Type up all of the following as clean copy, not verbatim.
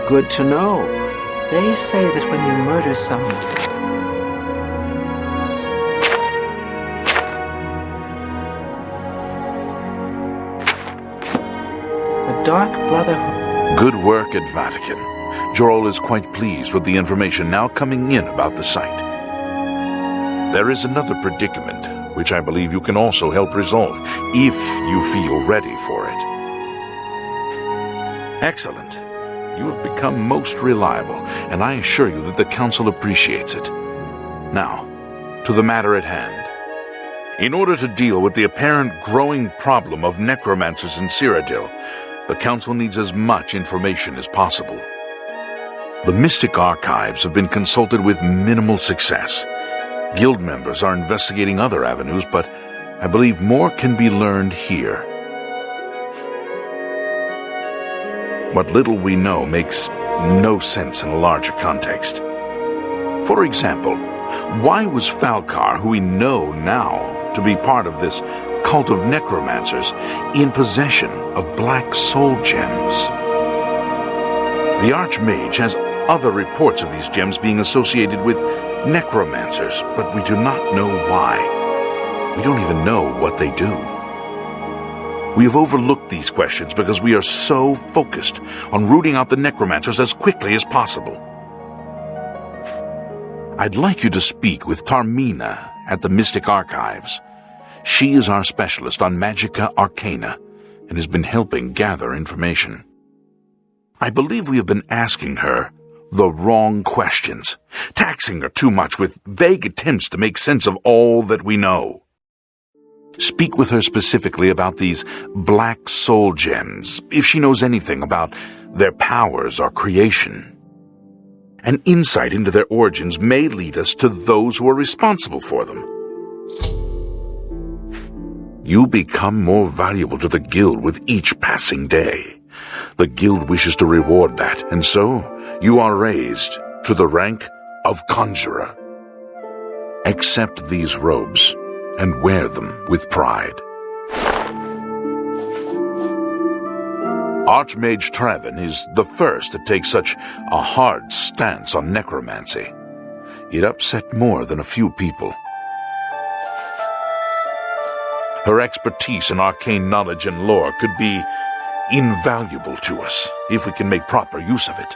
Good to know. They say that when you murder someone, the Dark Brotherhood... Good work at Vatican. Jorl is quite pleased with the information now coming in about the site. There is another predicament, which I believe you can also help resolve, if you feel ready for it. Excellent. You have become most reliable, and I assure you that the Council appreciates it. Now, to the matter at hand. In order to deal with the apparent growing problem of necromancers in Cyrodiil, the Council needs as much information as possible. The Mystic Archives have been consulted with minimal success. Guild members are investigating other avenues, but I believe more can be learned here. What little we know makes no sense in a larger context. For example, why was Falcar, who we know now to be part of this cult of necromancers, in possession of black soul gems? The Archmage has other reports of these gems being associated with necromancers, but we do not know why. We don't even know what they do. We have overlooked these questions because we are so focused on rooting out the necromancers as quickly as possible. I'd like you to speak with Tarmina at the Mystic Archives. She is our specialist on Magica Arcana and has been helping gather information. I believe we have been asking her the wrong questions, taxing her too much with vague attempts to make sense of all that we know. Speak with her specifically about these black soul gems, if she knows anything about their powers or creation. An insight into their origins may lead us to those who are responsible for them. You become more valuable to the Guild with each passing day. The Guild wishes to reward that, and so you are raised to the rank of Conjurer. Accept these robes and wear them with pride. Archmage Trevin is the first to take such a hard stance on necromancy. It upset more than a few people. Her expertise in arcane knowledge and lore could be invaluable to us if we can make proper use of it.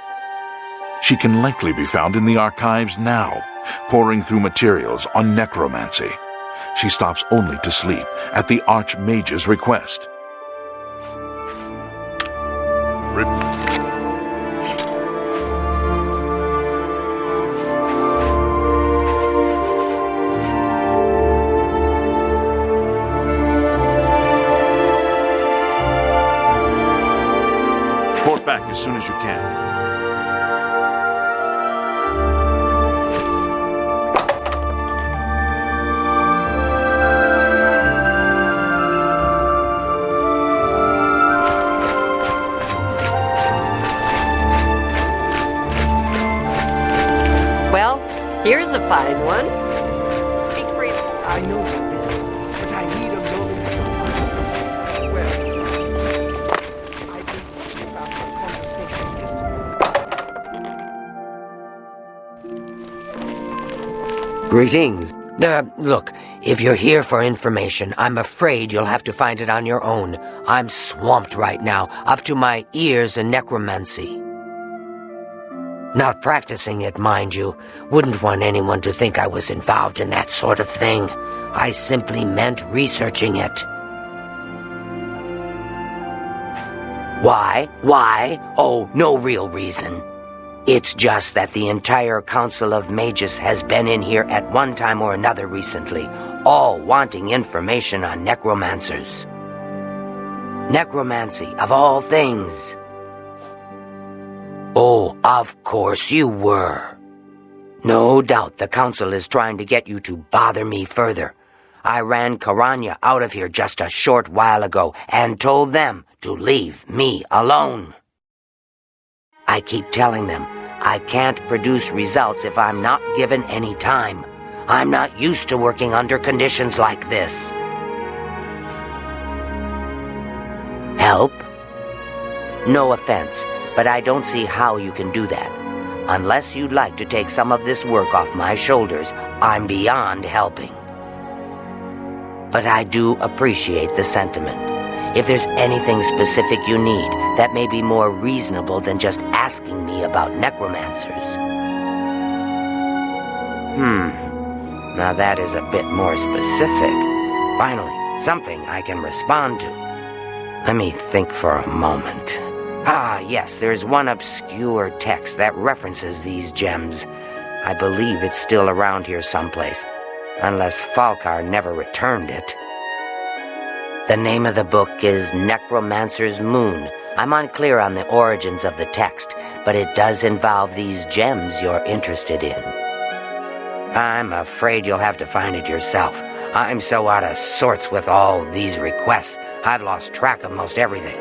She can likely be found in the archives now, poring through materials on necromancy. She stops only to sleep at the Archmage's request. Report back as soon as you can. Here's a fine one. Speak freely. I know you're busy, but I need a moment of your time. Well, I've been thinking about our conversation yesterday. Greetings. Look, if you're here for information, I'm afraid you'll have to find it on your own. I'm swamped right now, up to my ears in necromancy. Not practicing it, mind you. Wouldn't want anyone to think I was involved in that sort of thing. I simply meant researching it. Why? Why? Oh, no real reason. It's just that the entire Council of Mages has been in here at one time or another recently, all wanting information on necromancers. Necromancy, of all things. Oh, of course you were. No doubt the Council is trying to get you to bother me further. I ran pwnania out of here just a short while ago and told them to leave me alone. I keep telling them I can't produce results if I'm not given any time. I'm not used to working under conditions like this. Help? No offense, but I don't see how you can do that. Unless you'd like to take some of this work off my shoulders, I'm beyond helping. But I do appreciate the sentiment. If there's anything specific you need, that may be more reasonable than just asking me about necromancers. Now that is a bit more specific. Finally, something I can respond to. Let me think for a moment. Ah, yes, there's one obscure text that references these gems. I believe it's still around here someplace, unless Falkar never returned it. The name of the book is Necromancer's Moon. I'm unclear on the origins of the text, but it does involve these gems you're interested in. I'm afraid you'll have to find it yourself. I'm so out of sorts with all these requests, I've lost track of most everything.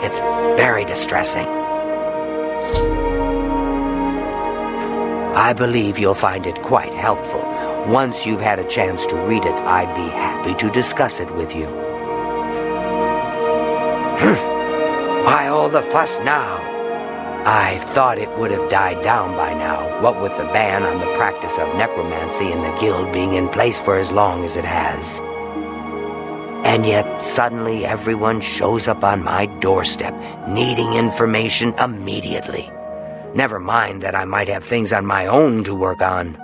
It's very distressing. I believe you'll find it quite helpful. Once you've had a chance to read it, I'd be happy to discuss it with you. Why all the fuss now? I thought it would have died down by now, what with the ban on the practice of necromancy in the guild being in place for as long as it has. And yet, suddenly everyone shows up on my doorstep, needing information immediately. Never mind that I might have things on my own to work on.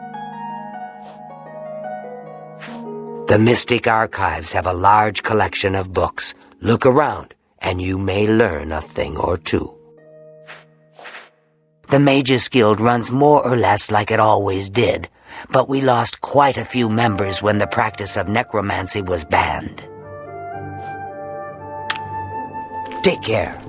The Mystic Archives have a large collection of books. Look around, and you may learn a thing or two. The Mages Guild runs more or less like it always did, but we lost quite a few members when the practice of necromancy was banned. Take care.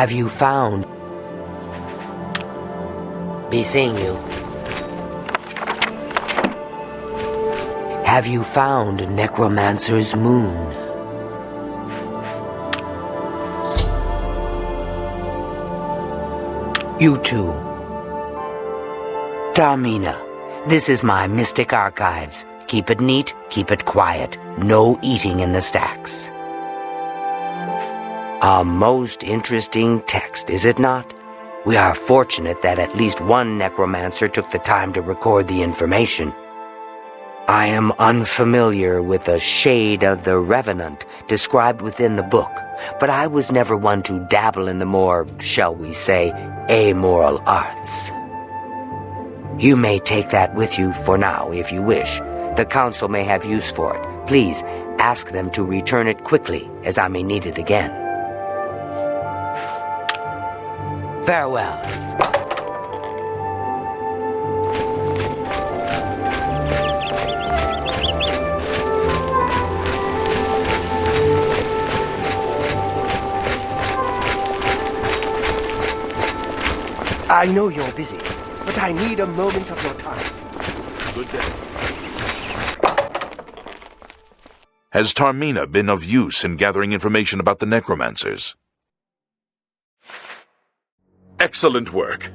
Have you found? Be seeing you. Have you found Necromancer's Moon? You too. Tarmina, this is my Mystic Archives. Keep it neat, keep it quiet. No eating in the stacks. A most interesting text, is it not? We are fortunate that at least one necromancer took the time to record the information. I am unfamiliar with the shade of the Revenant described within the book, but I was never one to dabble in the more, shall we say, amoral arts. You may take that with you for now if you wish. The council may have use for it. Please ask them to return it quickly, as I may need it again. Farewell. I know you're busy, but I need a moment of your time. Good day. Has Tarmina been of use in gathering information about the necromancers? Excellent work.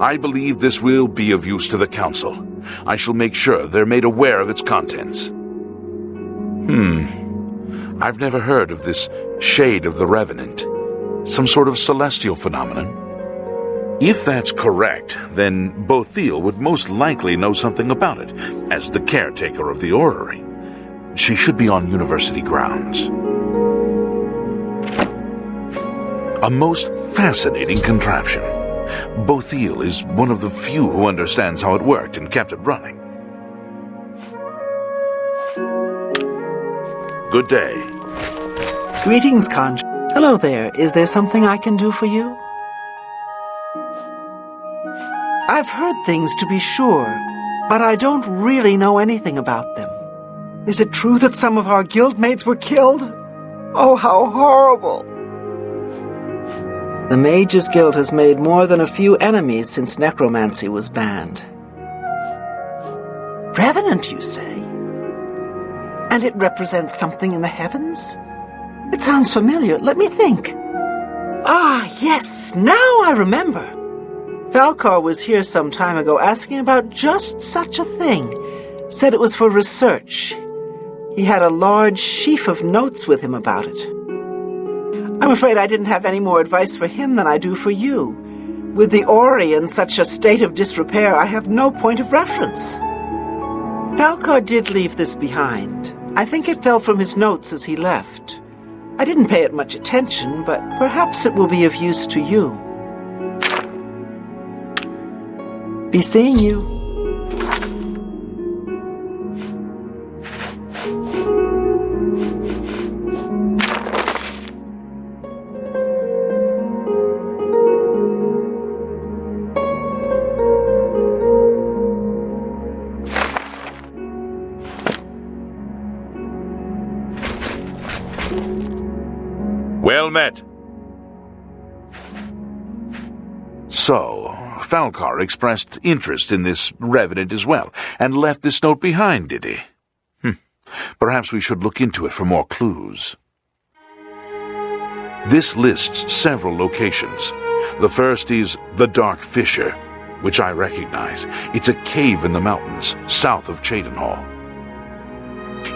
I believe this will be of use to the Council. I shall make sure they're made aware of its contents. I've never heard of this Shade of the Revenant. some sort of celestial phenomenon? If that's correct, then Bothil would most likely know something about it, as the caretaker of the orrery. She should be on university grounds. A most fascinating contraption. Bothil is one of the few who understands how it worked and kept it running. Good day. Greetings, Conjure. Hello there. Is there something I can do for you? I've heard things, to be sure, but I don't really know anything about them. Is it true that some of our guildmates were killed? Oh, how horrible! The Mages Guild has made more than a few enemies since necromancy was banned. Revenant, you say? And it represents something in the heavens? It sounds familiar. Let me think. Ah, yes, now I remember. Falcar was here some time ago asking about just such a thing. Said it was for research. He had a large sheaf of notes with him about it. I'm afraid I didn't have any more advice for him than I do for you. With the orrery in such a state of disrepair, I have no point of reference. Falcar did leave this behind. I think it fell from his notes as he left. I didn't pay it much attention, but perhaps it will be of use to you. Be seeing you. Well met. So, Falcar expressed interest in this revenant as well, and left this note behind, did he? Perhaps we should look into it for more clues. This lists several locations. The first is the Dark Fissure, which I recognize. It's a cave in the mountains, south of Cheydinhall.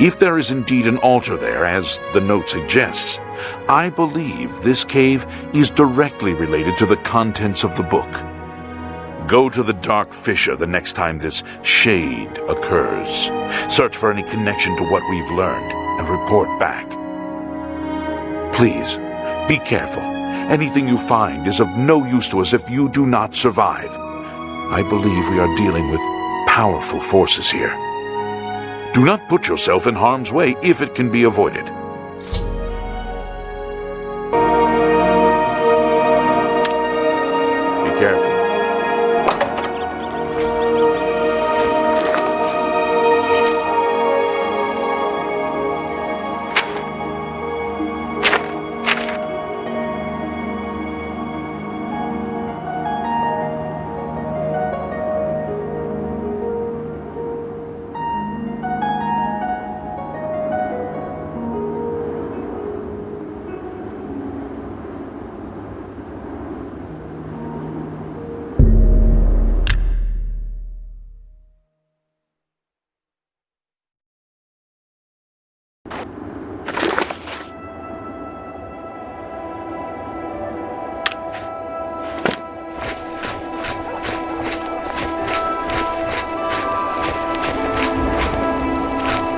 If there is indeed an altar there, as the note suggests, I believe this cave is directly related to the contents of the book. Go to the Dark Fissure the next time this shade occurs. Search for any connection to what we've learned and report back. Please, be careful. Anything you find is of no use to us if you do not survive. I believe we are dealing with powerful forces here. Do not put yourself in harm's way if it can be avoided. Be careful.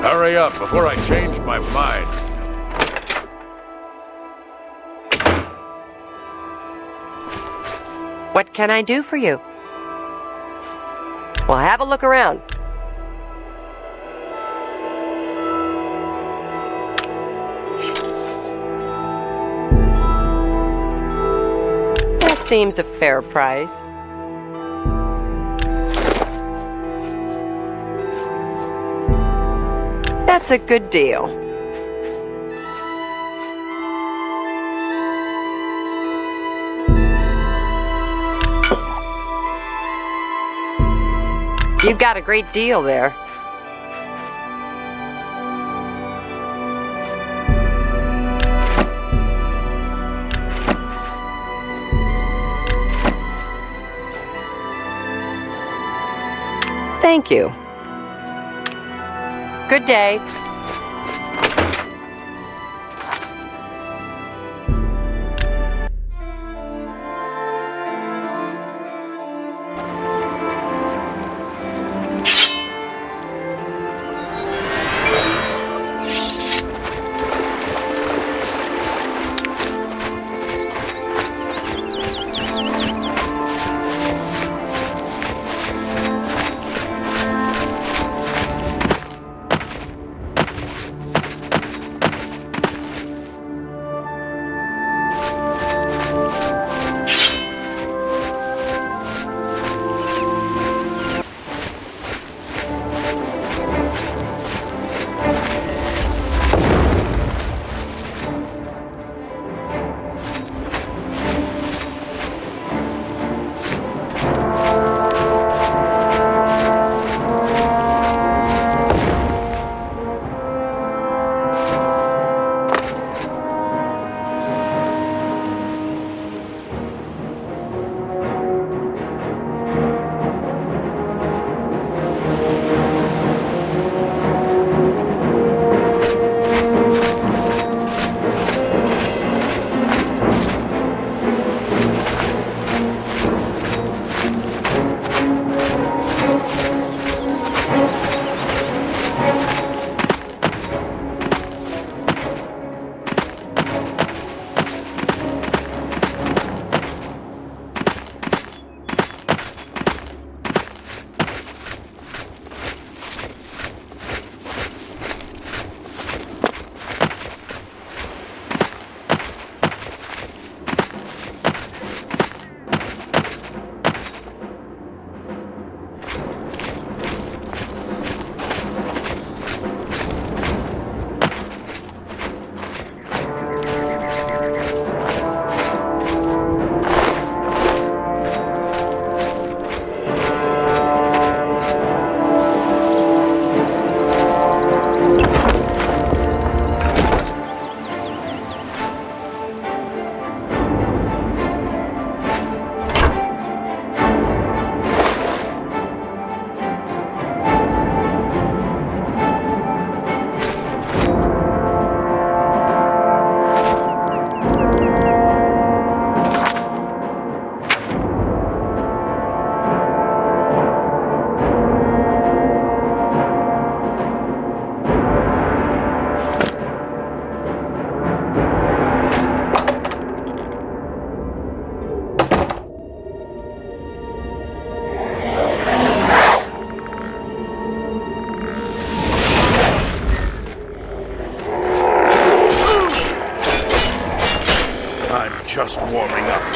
Hurry up before I change my mind. What can I do for you? Well, have a look around. That seems a fair price. That's a good deal. You've got a great deal there. Thank you. Good day. warming up.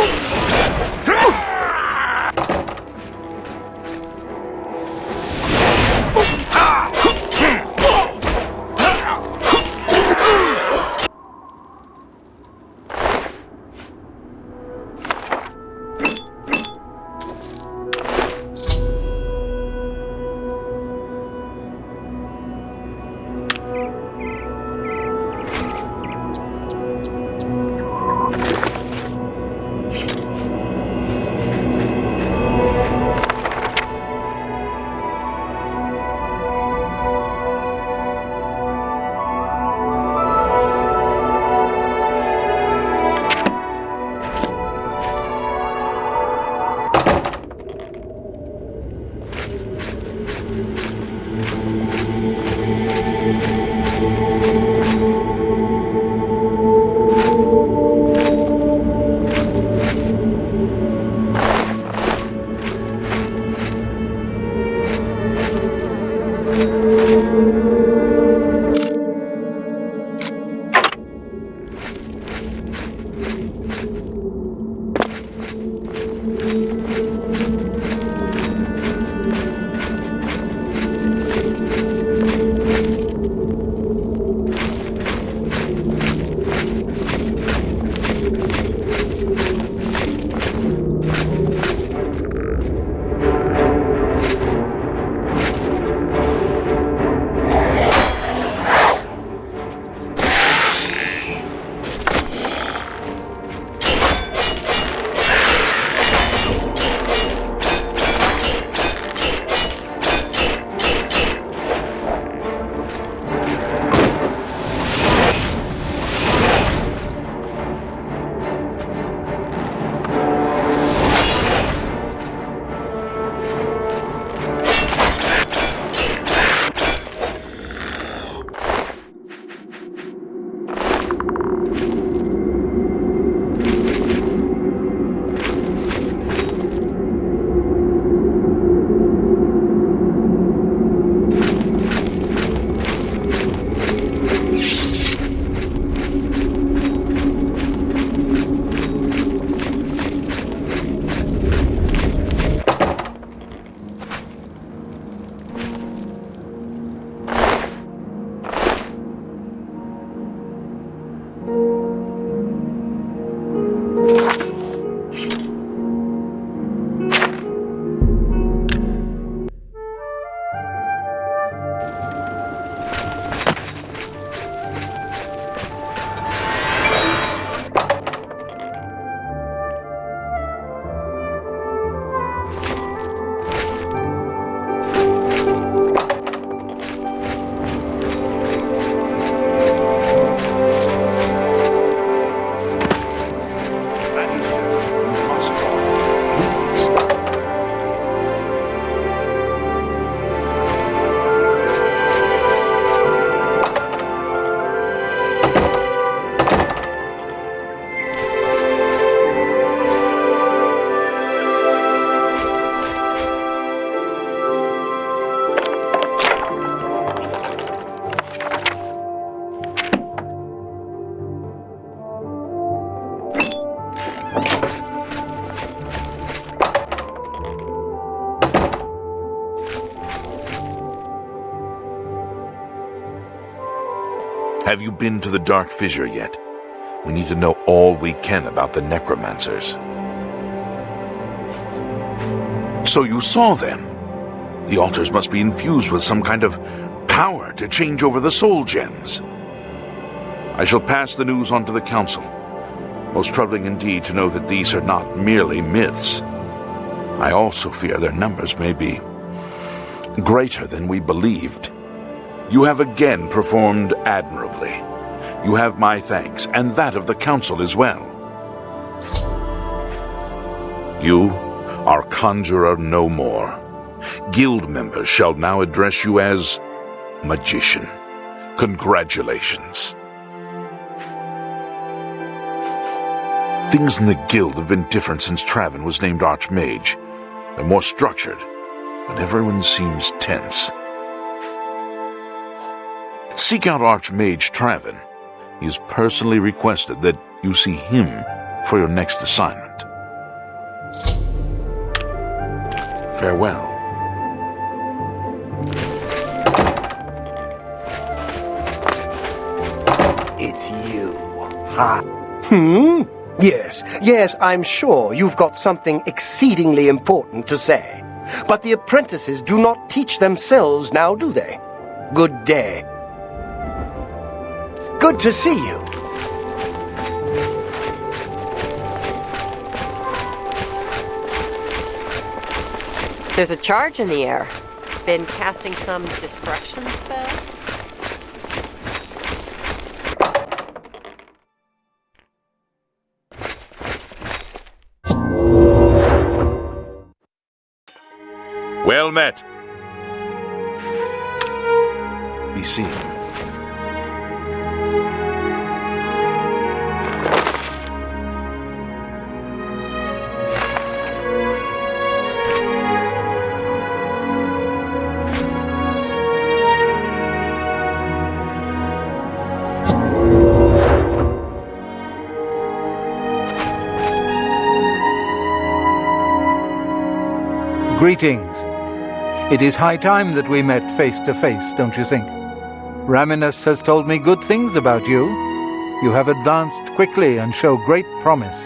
Have you been to the Dark Fissure yet? We need to know all we can about the necromancers. So you saw them. The altars must be infused with some kind of power to change over the soul gems. I shall pass the news on to the council. Most troubling indeed to know that these are not merely myths. I also fear their numbers may be greater than we believed. You have again performed admirably. You have my thanks, and that of the council as well. You are Conjurer no more. Guild members shall now address you as Magician. Congratulations. Things in the guild have been different since Traven was named Archmage. They're more structured, but everyone seems tense. Seek out Archmage Traven. He has personally requested that you see him for your next assignment. Farewell. It's you. Ha. Yes, I'm sure you've got something exceedingly important to say. But the apprentices do not teach themselves now, do they? Good day. Good to see you. There's a charge in the air. Been casting some destruction spell? Well met. Be seeing you. Greetings. It is high time that we met face to face, don't you think? Raminus has told me good things about you. You have advanced quickly and show great promise.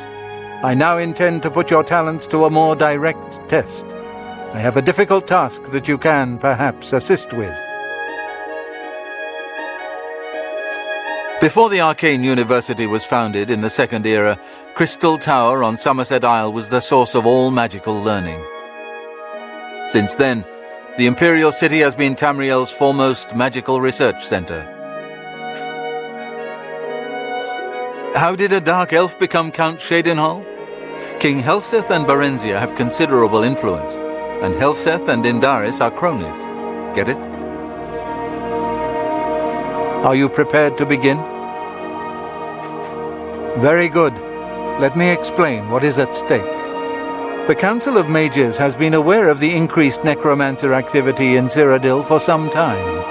I now intend to put your talents to a more direct test. I have a difficult task that you can, perhaps, assist with. Before the Arcane University was founded in the Second Era, Crystal Tower on Somerset Isle was the source of all magical learning. Since then, the Imperial City has been Tamriel's foremost magical research center. How did a Dark Elf become Count Shadenhall? King Helseth and Berenzia have considerable influence, and Helseth and Indaris are cronies. Get it? Are you prepared to begin? Very good. Let me explain what is at stake. The Council of Mages has been aware of the increased necromancer activity in Cyrodiil for some time.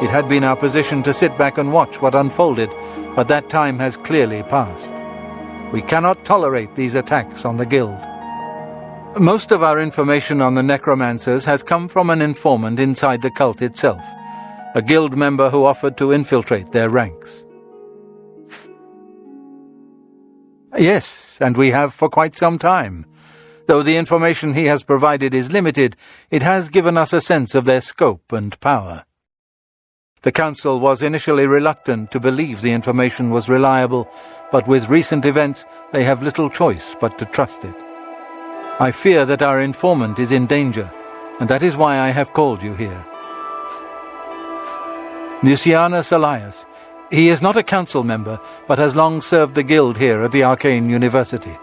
It had been our position to sit back and watch what unfolded, but that time has clearly passed. We cannot tolerate these attacks on the Guild. Most of our information on the necromancers has come from an informant inside the cult itself, a Guild member who offered to infiltrate their ranks. Yes, and we have for quite some time. Though the information he has provided is limited, it has given us a sense of their scope and power. The Council was initially reluctant to believe the information was reliable, but with recent events they have little choice but to trust it. I fear that our informant is in danger, and that is why I have called you here. Mucianus Elias. He is not a council member, but has long served the Guild here at the Arcane University.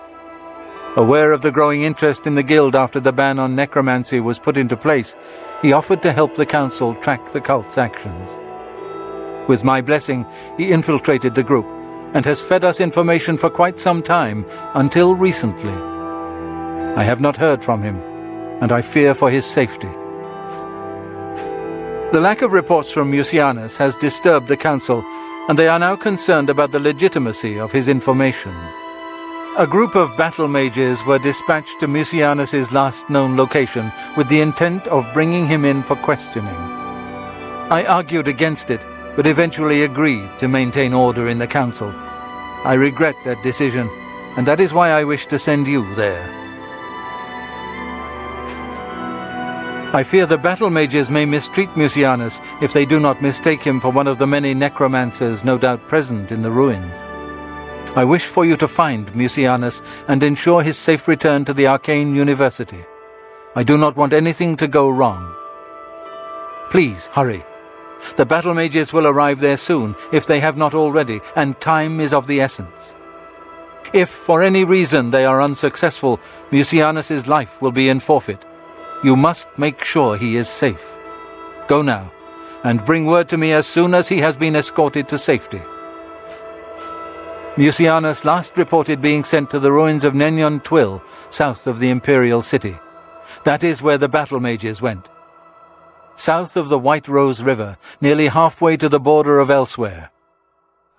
Aware of the growing interest in the Guild after the ban on necromancy was put into place, he offered to help the Council track the cult's actions. With my blessing, he infiltrated the group, and has fed us information for quite some time, until recently. I have not heard from him, and I fear for his safety. The lack of reports from Mucianus has disturbed the Council, and they are now concerned about the legitimacy of his information. A group of battle mages were dispatched to Mucianus's last known location with the intent of bringing him in for questioning. I argued against it, but eventually agreed to maintain order in the Council. I regret that decision, and that is why I wish to send you there. I fear the battle mages may mistreat Mucianus if they do not mistake him for one of the many necromancers no doubt present in the ruins. I wish for you to find Mucianus and ensure his safe return to the Arcane University. I do not want anything to go wrong. Please, hurry. The battle mages will arrive there soon, if they have not already, and time is of the essence. If, for any reason, they are unsuccessful, Mucianus's life will be in forfeit. You must make sure he is safe. Go now, and bring word to me as soon as he has been escorted to safety. Mucianus last reported being sent to the ruins of Nenyon Twill, south of the Imperial City. That is where the battle mages went. South of the White Rose River, nearly halfway to the border of elsewhere.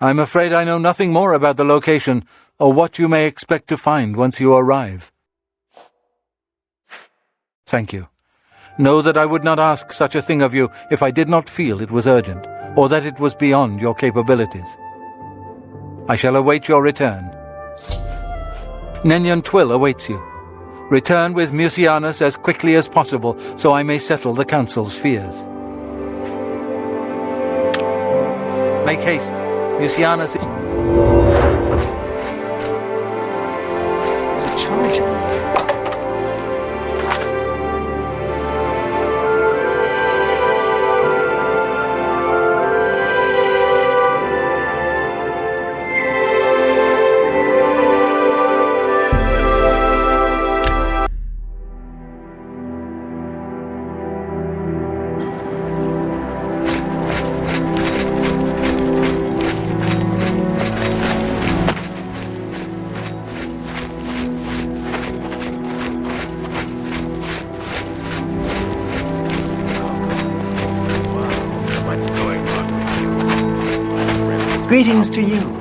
I'm afraid I know nothing more about the location, or what you may expect to find once you arrive. Thank you. Know that I would not ask such a thing of you if I did not feel it was urgent, or that it was beyond your capabilities. I shall await your return. Nenyon Twill awaits you. Return with Mucianus as quickly as possible, so I may settle the Council's fears. Make haste. Mucianus... There's a charge in here. Greetings to you.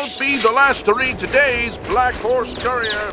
won't be the last to read today's Black Horse Courier.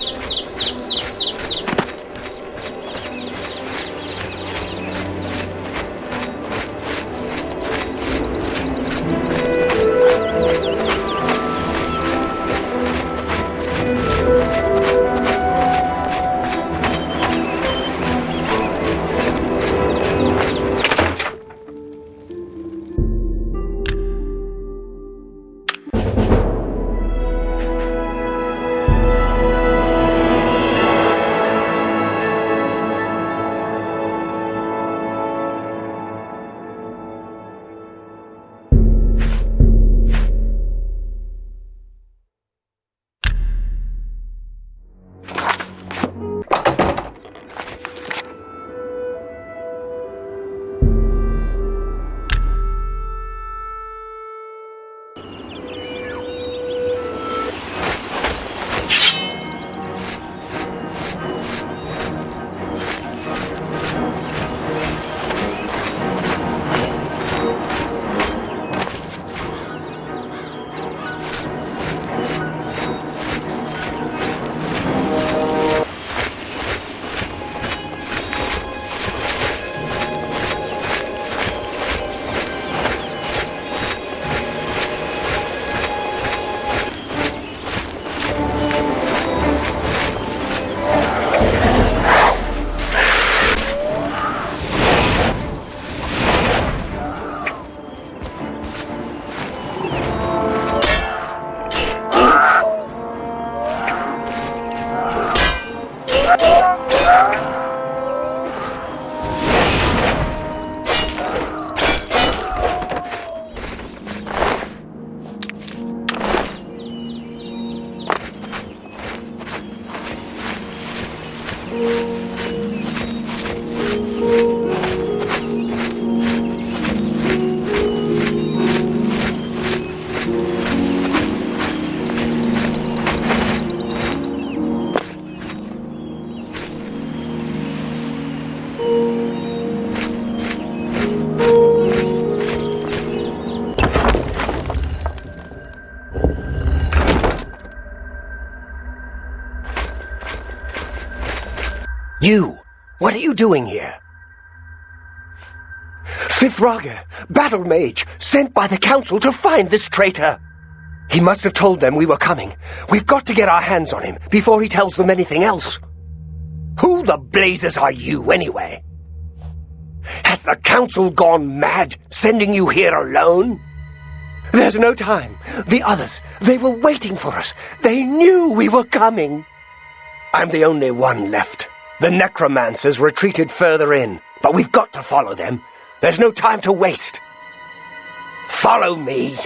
You! What are you doing here? Fifth Raga, battle mage, sent by the council to find this traitor. He must have told them we were coming. We've got to get our hands on him before he tells them anything else. Who the blazes are you, anyway? Has the council gone mad, sending you here alone? There's no time. The others, they were waiting for us. They knew we were coming. I'm the only one left. The necromancers retreated further in, but we've got to follow them. There's no time to waste. Follow me.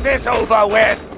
this over with!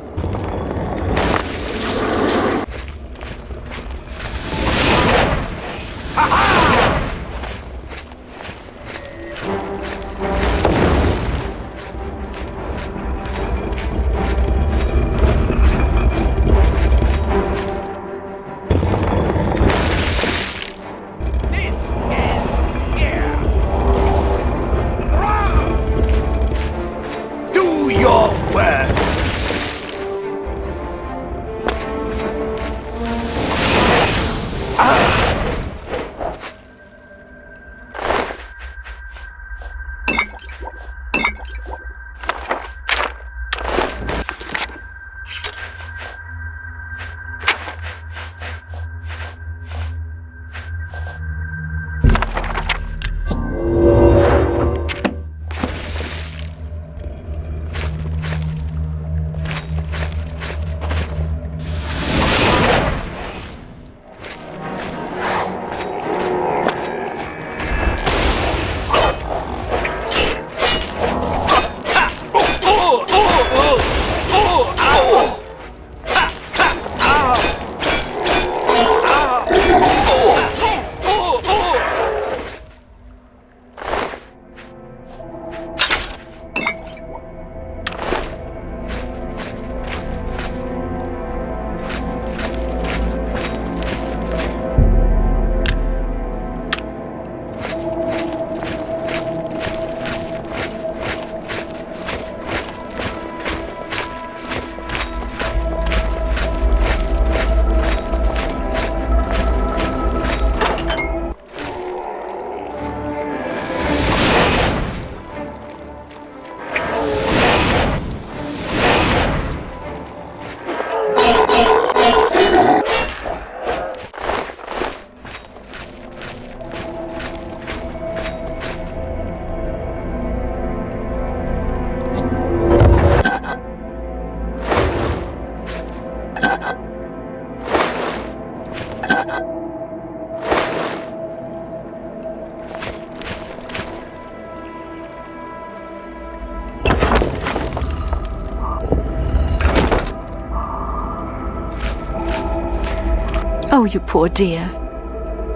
Oh, you poor dear.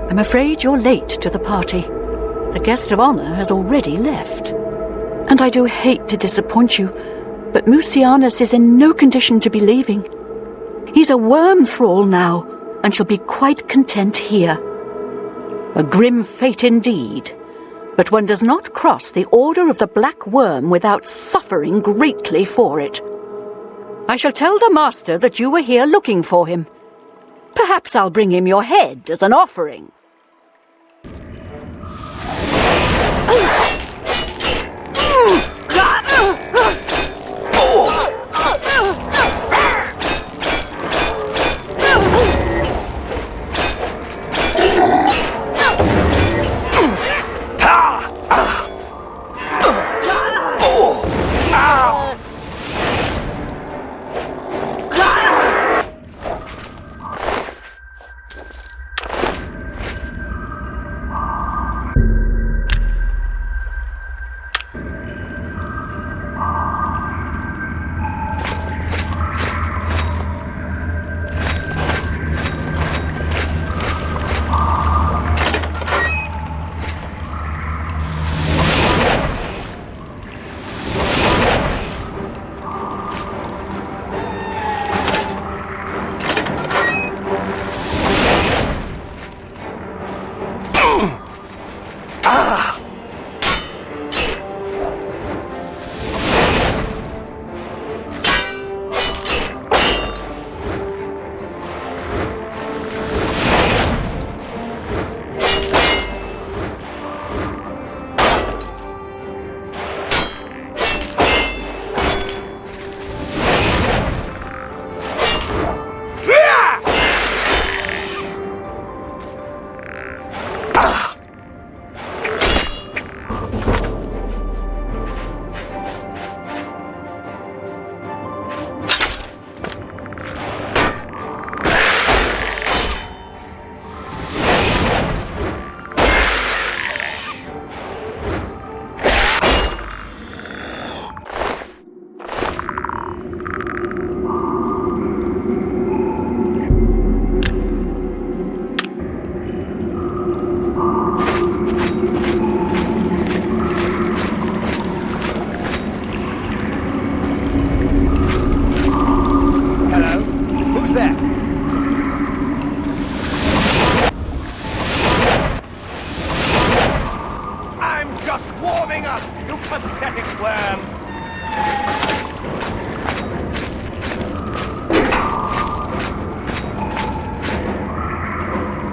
I'm afraid you're late to the party. The guest of honor has already left. And I do hate to disappoint you, but Mucianus is in no condition to be leaving. He's a worm thrall now, and shall be quite content here. A grim fate indeed, but one does not cross the order of the Black Worm without suffering greatly for it. I shall tell the master that you were here looking for him. Perhaps I'll bring him your head as an offering.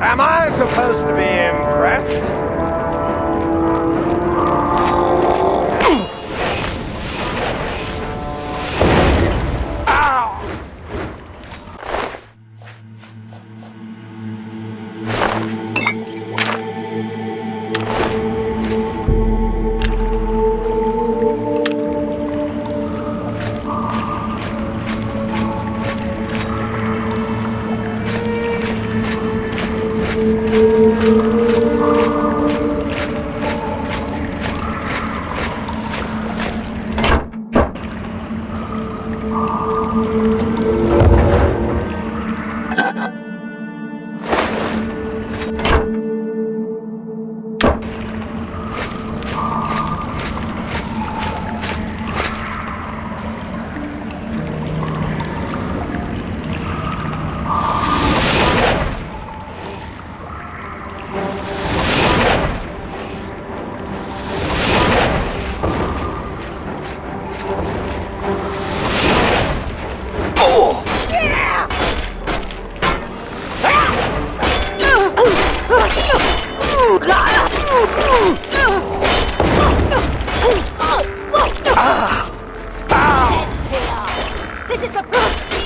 Am I supposed to be impressed?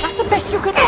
That's the best you could do.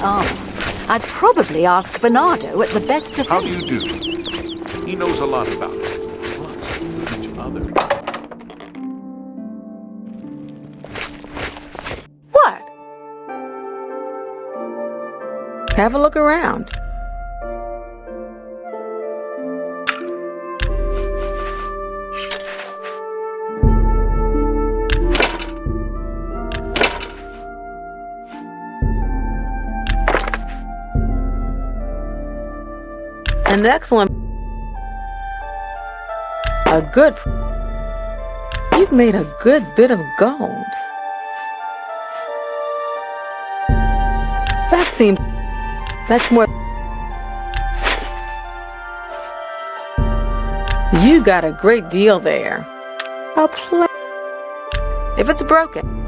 armor, I'd probably ask Bernardo at the best defense. How do you do? He knows a lot about it. Plus, each other. What? Have a look around. An excellent... You've made a good bit of gold. That's more... You got a great deal there. If it's broken...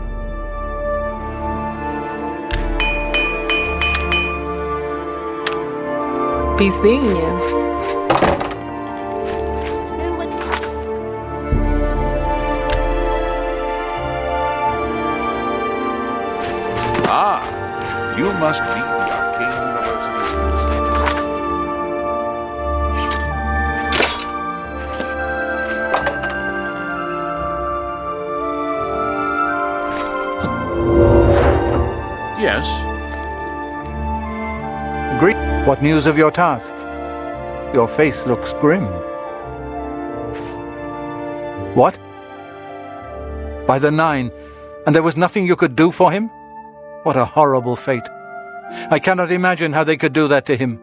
Be seeing you. Ah, you must be the Arcane University. Yes. Great. What news of your task? Your face looks grim. What? By the 9, and there was nothing you could do for him? What a horrible fate. I cannot imagine how they could do that to him.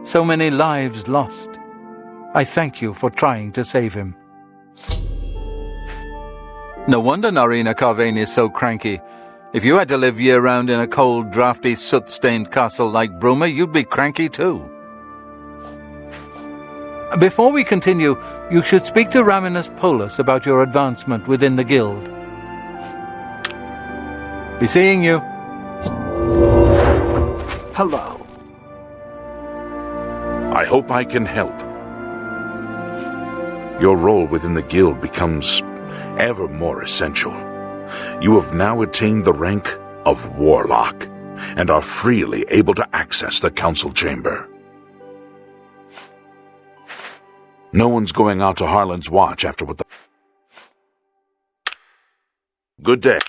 So many lives lost. I thank you for trying to save him. No wonder Narina Carvane is so cranky. If you had to live year-round in a cold, drafty, soot-stained castle like Bruma, you'd be cranky too. Before we continue, you should speak to Raminus Polus about your advancement within the guild. Be seeing you. Hello. I hope I can help. Your role within the guild becomes ever more essential. You have now attained the rank of Warlock, and are freely able to access the council chamber. No one's going out to Harlan's watch after what the... Good day.